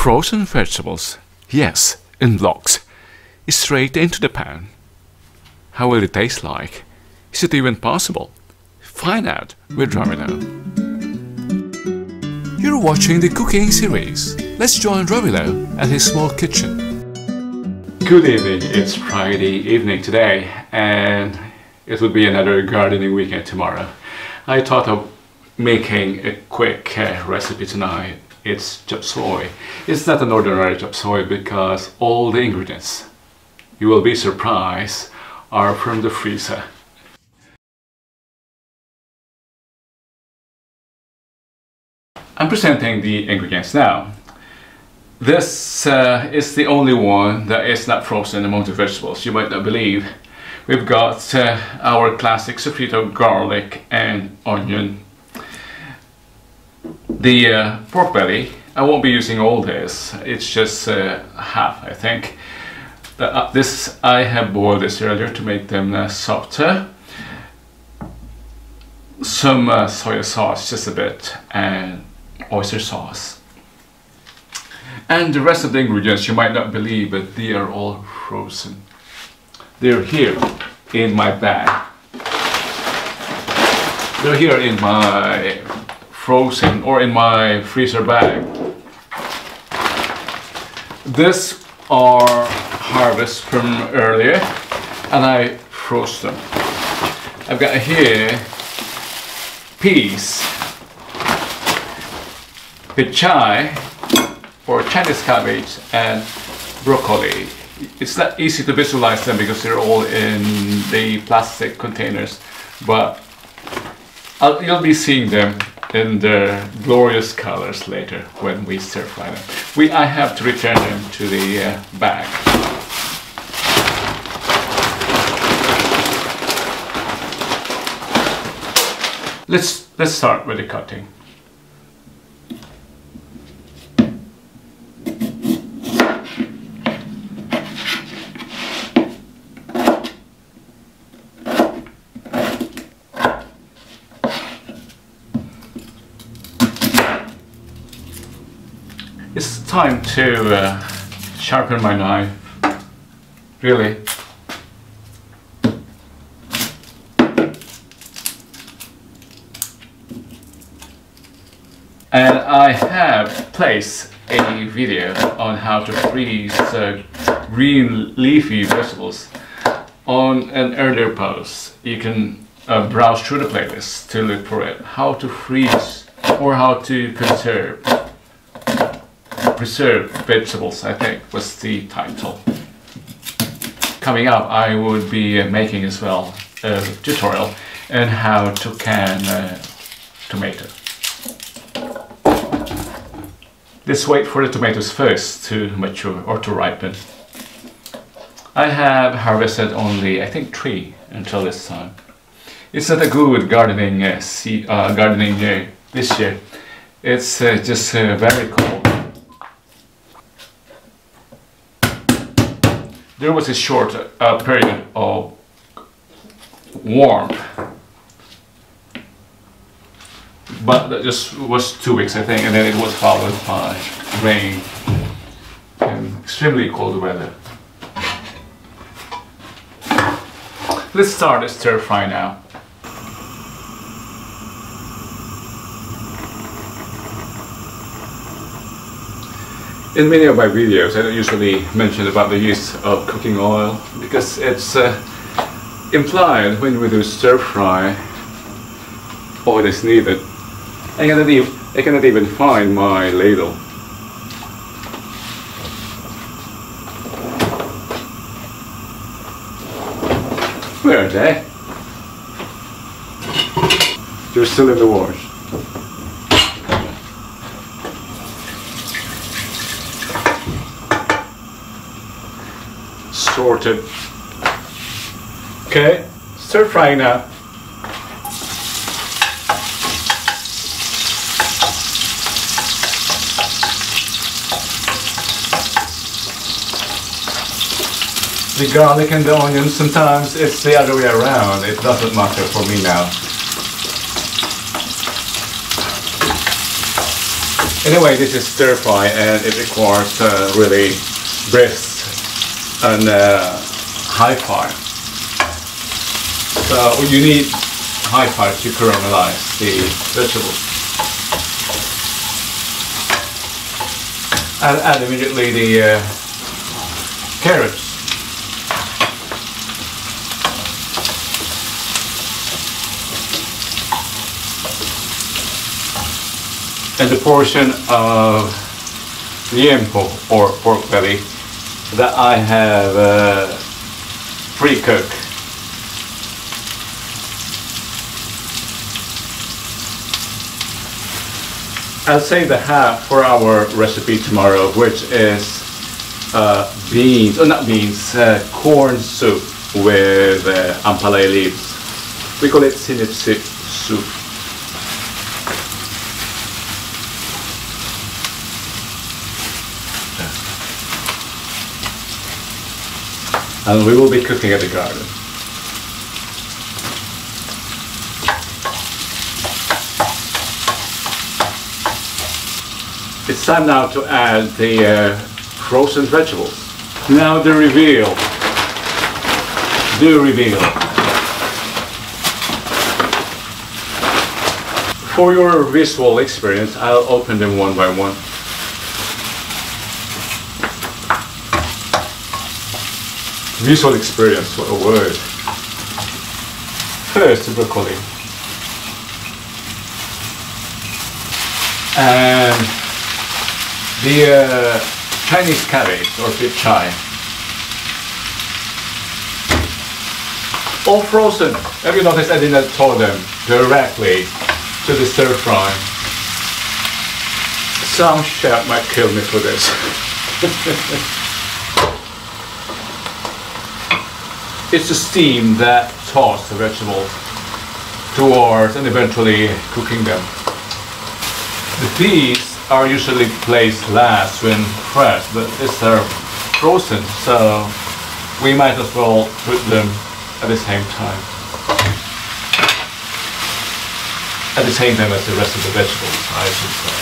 Frozen vegetables, yes, in blocks, straight into the pan. How will it taste like? Is it even possible? Find out with Romilo. You're watching the cooking series. Let's join Romilo at his small kitchen. Good evening, it's Friday evening today, and it will be another gardening weekend tomorrow. I thought of making a quick recipe tonight. It's chopsuey. It's not an ordinary chopsuey because all the ingredients, you will be surprised, are from the freezer. I'm presenting the ingredients now. This is the only one that is not frozen among the vegetables. You might not believe. We've got our classic sofrito, garlic and onion. The pork belly, I won't be using all this. It's just half, I think. This I have boiled this earlier to make them softer. Some soy sauce, just a bit, and oyster sauce. And the rest of the ingredients you might not believe, but they are all frozen. They're here in my bag. They're here in my frozen or in my freezer bag. These are harvest from earlier and I froze them. I've got here peas, pechay or Chinese cabbage, and broccoli. It's not easy to visualize them because they're all in the plastic containers, but you'll be seeing them in their glorious colors later when we stir fry them. I have to return them to the bag. Let's start with the cutting. It's time to sharpen my knife, really. And I have placed a video on how to freeze green leafy vegetables on an earlier post. You can browse through the playlist to look for it. How to freeze or how to preserve vegetables, I think was the title. Coming up, I would be making as well a tutorial on how to can tomato. Let's wait for the tomatoes first to mature or to ripen. I have harvested only, I think, 3 until this time. It's not a good gardening year this year. It's just very cold. There was a short period of warmth, but that just was 2 weeks, I think, and then it was followed by rain and extremely cold weather. Let's start a stir fry now. In many of my videos, I don't usually mention about the use of cooking oil because it's implied when we do stir fry, oil is needed. I cannot even find my ladle. Where are they? They're still in the wash. Sorted. Okay, stir fry now. The garlic and the onions, sometimes it's the other way around. It doesn't matter for me now. Anyway, this is stir fry and it requires really brisk and high fire. So you need high fire to caramelize the vegetables. And add immediately the carrots. And the portion of liempo or pork belly that I have pre-cooked. I'll save the half for our recipe tomorrow, which is corn soup with ampalaya leaves. We call it sinipsip soup. And we will be cooking at the garden. It's time now to add the frozen vegetables. Now the reveal. The reveal. For your visual experience, I'll open them one by one. Visual experience, what a word. First, the broccoli. And the Chinese cabbage or pit chai. All frozen. Have you noticed I didn't throw them directly to the stir fry? Some chef might kill me for this. It's the steam that thaws the vegetables towards and eventually cooking them. The peas are usually placed last when fresh, but these are frozen, so we might as well put them at the same time. At the same time as the rest of the vegetables, I should say.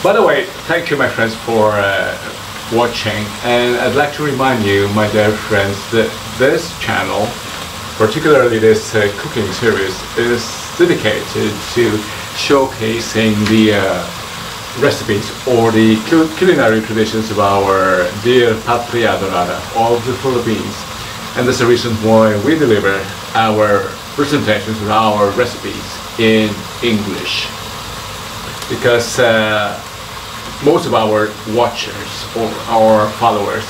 By the way, thank you my friends for watching, and I'd like to remind you, my dear friends, that this channel, particularly this cooking series, is dedicated to showcasing the recipes or the culinary traditions of our dear Patria Dorada of the Philippines. And that's the reason why we deliver our presentations of our recipes in English. Because most of our watchers or our followers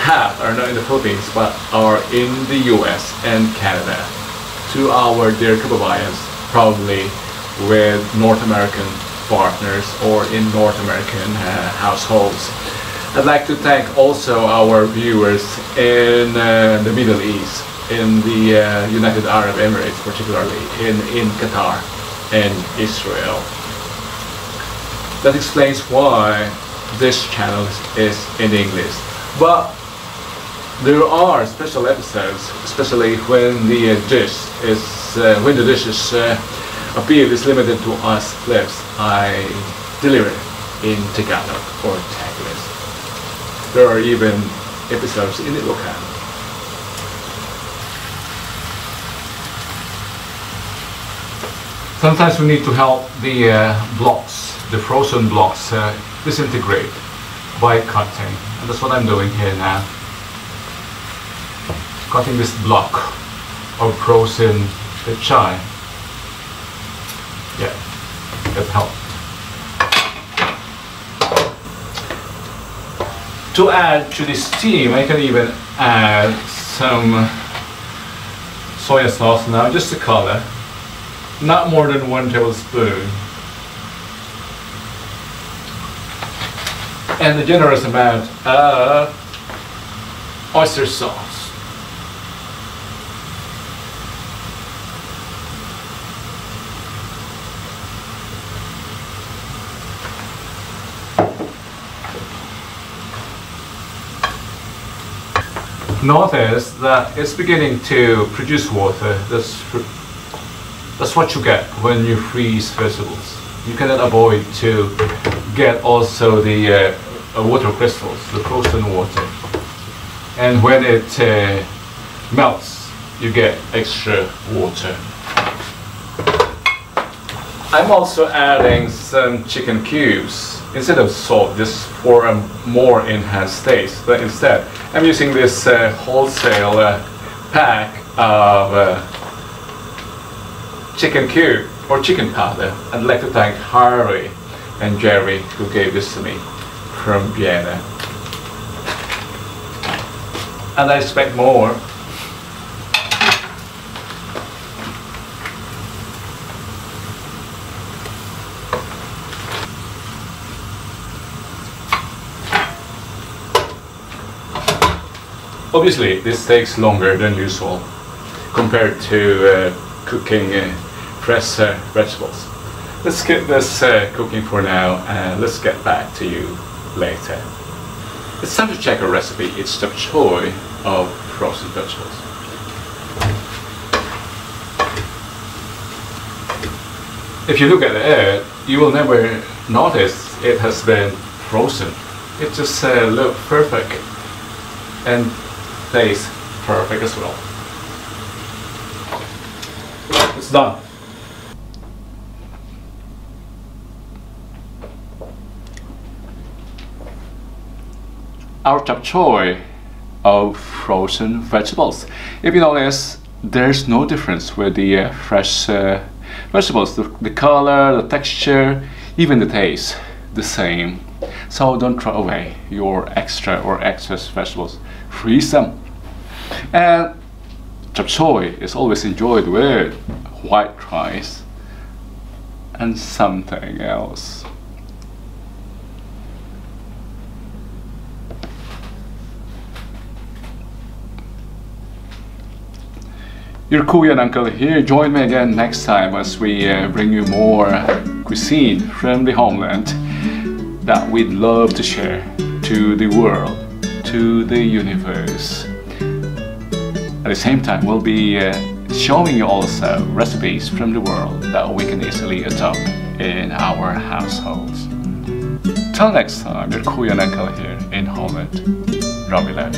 are not in the Philippines but are in the US and Canada. To our dear kababayans, probably with North American partners or in North American households. I'd like to thank also our viewers in the Middle East, in the United Arab Emirates, particularly in Qatar and Israel. That explains why this channel is in English. But there are special episodes, especially when the dish's appeal is limited to us clips. I deliver in Tagalog or Tagalog. There are even episodes in Ilocano. Sometimes we need to help the blocks, the frozen blocks, disintegrate by cutting, and that's what I'm doing here now. Cutting this block of frozen chai. Yeah, that helped. To add to the steam, I can even add some soy sauce now, just the color. Not more than 1 tablespoon. And a generous amount of oyster sauce. Notice that it's beginning to produce water. That's That's what you get when you freeze vegetables. You cannot avoid to get also the water crystals, the frozen water. And when it melts, you get extra water. I'm also adding some chicken cubes instead of salt, just for a more enhanced taste. But instead, I'm using this wholesale pack of chicken cube or chicken powder. I'd like to thank Harry and Jerry who gave this to me from Vienna. And I expect more. Obviously, this takes longer than usual compared to cooking fresh vegetables. Let's skip this cooking for now and let's get back to you later. It's time to check our recipe. It's chopsuey of frozen vegetables. If you look at it, you will never notice it has been frozen. It just looks perfect and tastes perfect as well. It's done. Our chopsuey of frozen vegetables. If you notice, there's no difference with the fresh vegetables. The color, the texture, even the taste, the same. So don't throw away your extra or excess vegetables. Freeze them. And chopsuey is always enjoyed with white rice and something else. Your Korean uncle here. Join me again next time as we bring you more cuisine from the homeland that we'd love to share to the world, to the universe. At the same time, we'll be showing you also recipes from the world that we can easily adopt in our households. Till next time, your Korean uncle here in Holland, Robilo.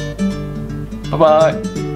Bye bye!